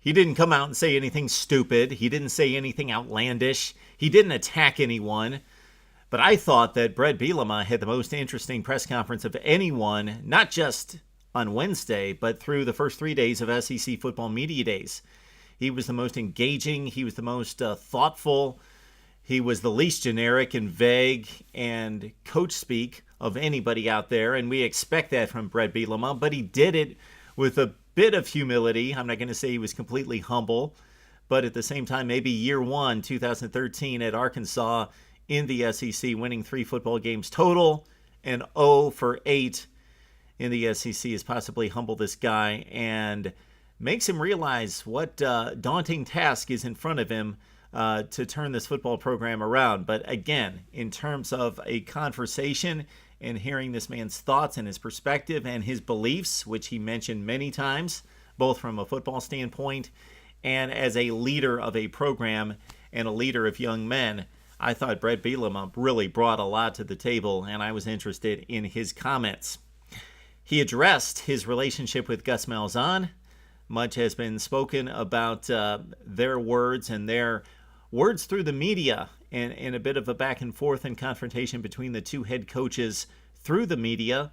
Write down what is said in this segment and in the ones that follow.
He didn't come out and say anything stupid. He didn't say anything outlandish. He didn't attack anyone. But I thought that Bret Bielema had the most interesting press conference of anyone, not just on Wednesday, but through the first 3 days of SEC football media days. He was the most engaging. He was the most thoughtful. He was the least generic and vague and coach speak of anybody out there, and we expect that from Bret Bielema, but he did it with a bit of humility. I'm not going to say he was completely humble, but at the same time, maybe year one, 2013 at Arkansas in the SEC, winning 3 football games total and 0 for 8 in the SEC has possibly humbled this guy and makes him realize what daunting task is in front of him to turn this football program around. But again, in terms of a conversation and hearing this man's thoughts and his perspective and his beliefs, which he mentioned many times, both from a football standpoint and as a leader of a program and a leader of young men, I thought Bret Bielema really brought a lot to the table, and I was interested in his comments. He addressed his relationship with Gus Malzahn. Much has been spoken about their words and their words through the media, and in a bit of a back and forth and confrontation between the two head coaches through the media,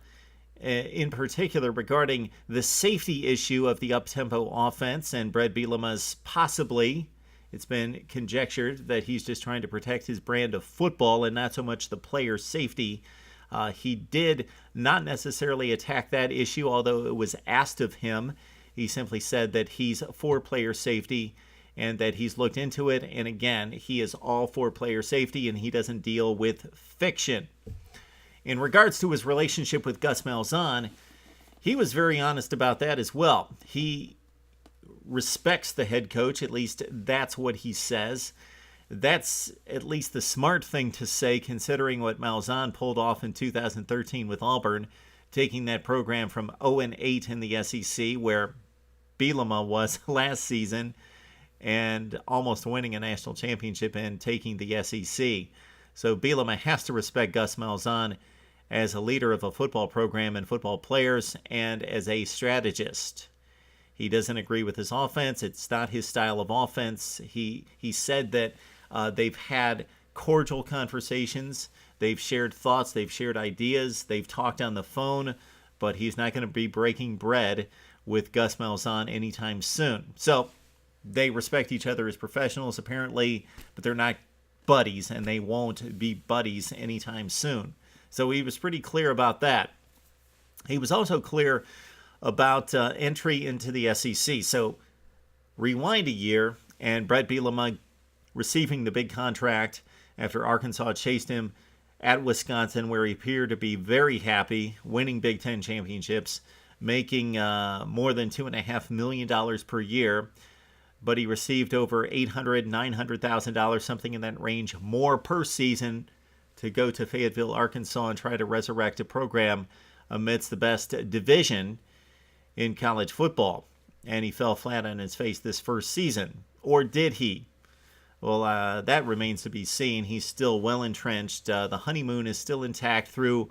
in particular regarding the safety issue of the up-tempo offense and Bret Bielema's possibly, it's been conjectured that he's just trying to protect his brand of football and not so much the player's safety. He did not necessarily attack that issue, although it was asked of him. He simply said that he's for player safety and that he's looked into it. And again, he is all for player safety and he doesn't deal with fiction. In regards to his relationship with Gus Malzahn, he was very honest about that as well. He respects the head coach, at least that's what he says. That's at least the smart thing to say, considering what Malzahn pulled off in 2013 with Auburn, taking that program from 0-8 in the SEC, where Bielema was last season, and almost winning a national championship and taking the SEC. So Bielema has to respect Gus Malzahn as a leader of a football program and football players and as a strategist. He doesn't agree with his offense. It's not his style of offense. He said that they've had cordial conversations. They've shared thoughts. They've shared ideas. They've talked on the phone, but he's not going to be breaking bread with Gus Malzahn anytime soon. So they respect each other as professionals, apparently, but they're not buddies, and they won't be buddies anytime soon. So he was pretty clear about that. He was also clear about entry into the SEC. So rewind a year, and Bret Bielema receiving the big contract after Arkansas chased him at Wisconsin, where he appeared to be very happy, winning Big Ten championships, making more than $2.5 million per year. But he received over $800,000, $900,000, something in that range, more per season to go to Fayetteville, Arkansas, and try to resurrect a program amidst the best division in college football. And he fell flat on his face this first season. Or did he? Well, that remains to be seen. He's still well entrenched. The honeymoon is still intact through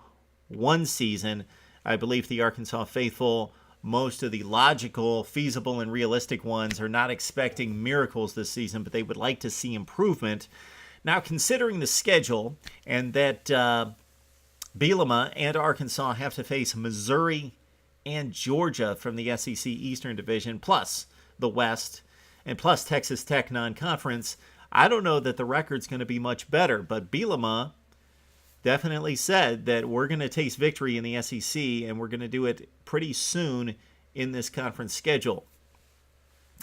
one season. I believe the Arkansas faithful, most of the logical, feasible, and realistic ones are not expecting miracles this season, but they would like to see improvement. Now, considering the schedule and that Bielema and Arkansas have to face Missouri and Georgia from the SEC Eastern Division, plus the West, and plus Texas Tech non-conference, I don't know that the record's going to be much better, but Bielema definitely said that we're going to taste victory in the SEC, and we're going to do it pretty soon in this conference schedule.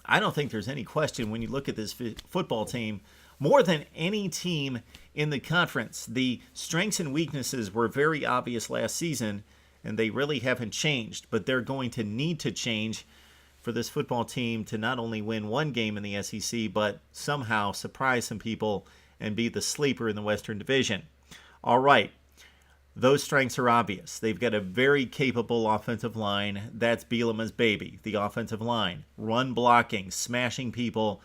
I don't think there's any question when you look at this football team, more than any team in the conference, the strengths and weaknesses were very obvious last season, and they really haven't changed, but they're going to need to change for this football team to not only win one game in the SEC, but somehow surprise some people and be the sleeper in the Western Division. All right, those strengths are obvious. They've got a very capable offensive line. That's Bielema's baby, the offensive line. Run blocking, smashing people,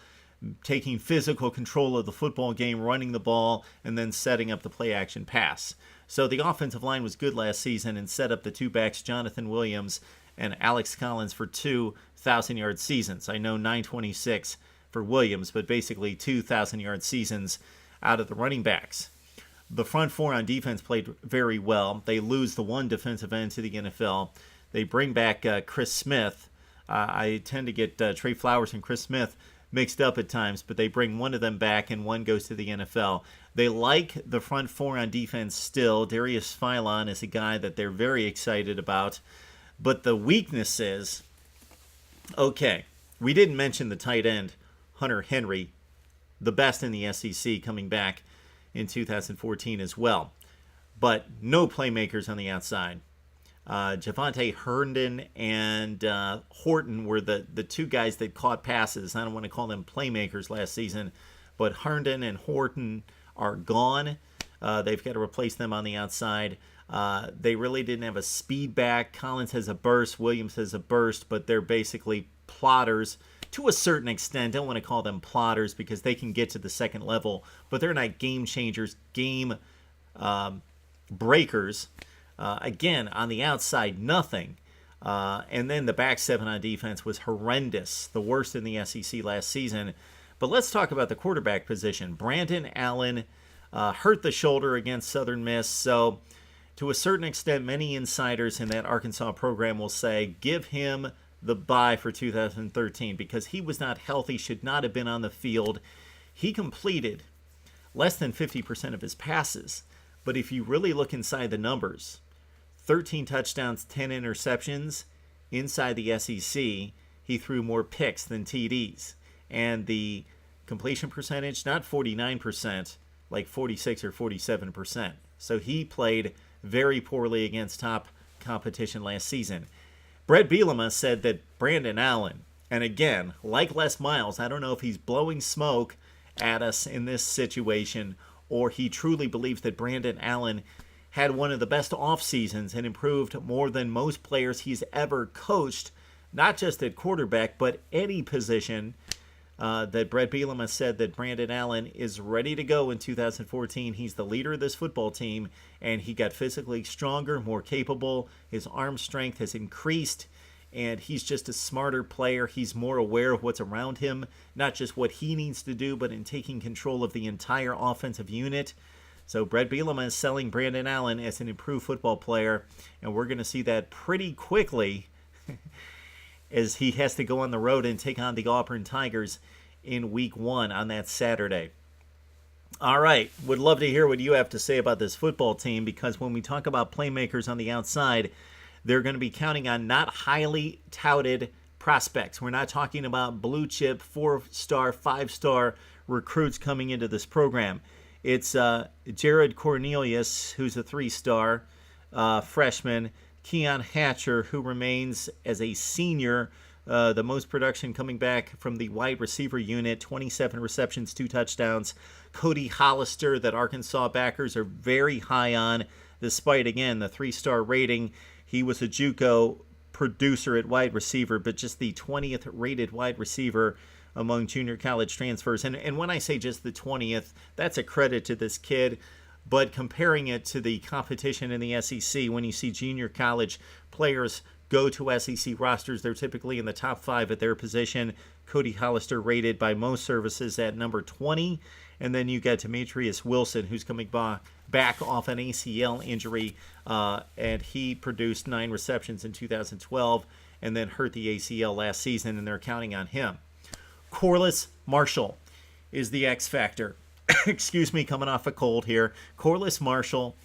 taking physical control of the football game, running the ball, and then setting up the play-action pass. So the offensive line was good last season and set up the two backs, Jonathan Williams and Alex Collins for 2,000-yard seasons. I know 926 for Williams, but basically 2,000-yard seasons out of the running backs. The front four on defense played very well. They lose the one defensive end to the NFL. They bring back Chris Smith. I tend to get Trey Flowers and Chris Smith mixed up at times, but they bring one of them back and one goes to the NFL. They like the front four on defense still. Darius Philon is a guy that they're very excited about. But the weakness is, okay, we didn't mention the tight end, Hunter Henry, the best in the SEC, coming back in 2014 as well. But no playmakers on the outside. Javonte Herndon and Horton were the two guys that caught passes. I don't want to call them playmakers last season, but Herndon and Horton are gone. They've got to replace them on the outside. They really didn't have a speed back. Collins has a burst. Williams has a burst, but they're basically plotters to a certain extent. Don't want to call them plotters because they can get to the second level, but they're not game changers, game breakers. Again, on the outside, nothing. And then the back seven on defense was horrendous, the worst in the SEC last season. But let's talk about the quarterback position. Brandon Allen hurt the shoulder against Southern Miss, so to a certain extent, many insiders in that Arkansas program will say, give him the bye for 2013 because he was not healthy, should not have been on the field. He completed less than 50% of his passes. But if you really look inside the numbers, 13 touchdowns, 10 interceptions. Inside the SEC, he threw more picks than TDs. And the completion percentage, not 49%, like 46 or 47%. So he played very poorly against top competition last season. Bret Bielema said that Brandon Allen, and again, like Les Miles, I don't know if he's blowing smoke at us in this situation or he truly believes that Brandon Allen had one of the best off seasons and improved more than most players he's ever coached, not just at quarterback, but any position. That Bret Bielema said that Brandon Allen is ready to go in 2014. He's the leader of this football team, and he got physically stronger, more capable. His arm strength has increased, and he's just a smarter player. He's more aware of what's around him, not just what he needs to do, but in taking control of the entire offensive unit. So Bret Bielema is selling Brandon Allen as an improved football player, and we're going to see that pretty quickly as he has to go on the road and take on the Auburn Tigers in Week 1 on that Saturday. All right, would love to hear what you have to say about this football team, because when we talk about playmakers on the outside, they're going to be counting on not highly touted prospects. We're not talking about blue chip, 4-star, 5-star recruits coming into this program. It's Jared Cornelius, who's a 3-star freshman, Keon Hatcher, who remains as a senior, the most production coming back from the wide receiver unit, 27 receptions, 2 touchdowns. Cody Hollister, that Arkansas backers are very high on, despite, again, the 3-star rating. He was a JUCO producer at wide receiver, but just the 20th rated wide receiver among junior college transfers. And when I say just the 20th, that's a credit to this kid. But comparing it to the competition in the SEC, when you see junior college players go to SEC rosters, they're typically in the top 5 at their position. Cody Hollister rated by most services at number 20. And then you got Demetrius Wilson, who's coming back off an ACL injury, and he produced 9 receptions in 2012 and then hurt the ACL last season, and they're counting on him. Corliss Marshall is the X factor. Excuse me, coming off a cold here. Corliss Marshall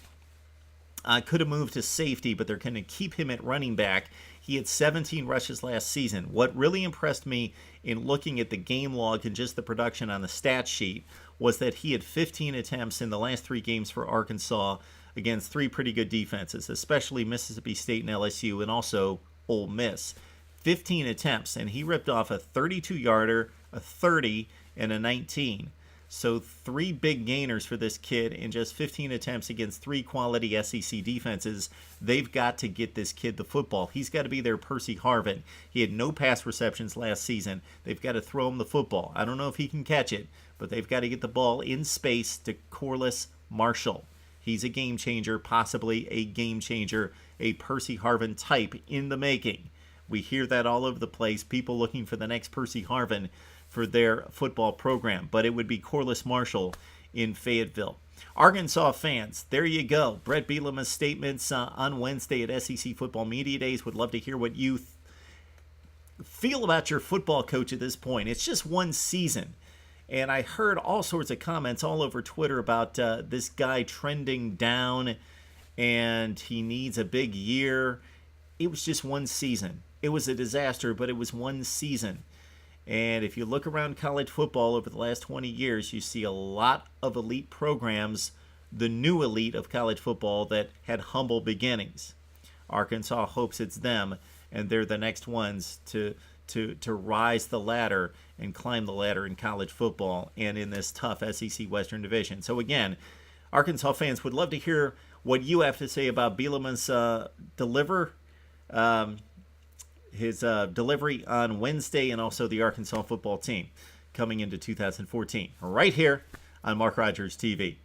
could have moved to safety, but they're going to keep him at running back. He had 17 rushes last season. What really impressed me in looking at the game log and just the production on the stat sheet was that he had 15 attempts in the last 3 games for Arkansas against 3 pretty good defenses, especially Mississippi State and LSU, and also Ole Miss. 15 attempts, and he ripped off a 32-yarder, a 30, and a 19. So 3 big gainers for this kid in just 15 attempts against 3 quality SEC defenses. They've got to get this kid the football. He's got to be their Percy Harvin. He had no pass receptions last season. They've got to throw him the football. I don't know if he can catch it, but they've got to get the ball in space to Corliss Marshall. He's a game changer, possibly a game changer, a Percy Harvin type in the making. We hear that all over the place. People looking for the next Percy Harvin for their football program. But it would be Corliss Marshall in Fayetteville. Arkansas fans, there you go. Bret Bielema's statements on Wednesday at SEC Football Media Days. Would love to hear what you feel about your football coach at this point. It's just one season. And I heard all sorts of comments all over Twitter about this guy trending down and he needs a big year. It was just one season. It was a disaster, but it was one season. And if you look around college football over the last 20 years, you see a lot of elite programs, the new elite of college football, that had humble beginnings. Arkansas hopes it's them, and they're the next ones to rise the ladder and climb the ladder in college football and in this tough SEC Western Division. So again, Arkansas fans, would love to hear what you have to say about Bielema's delivery on Wednesday, and also the Arkansas football team coming into 2014, right here on Mark Rogers TV.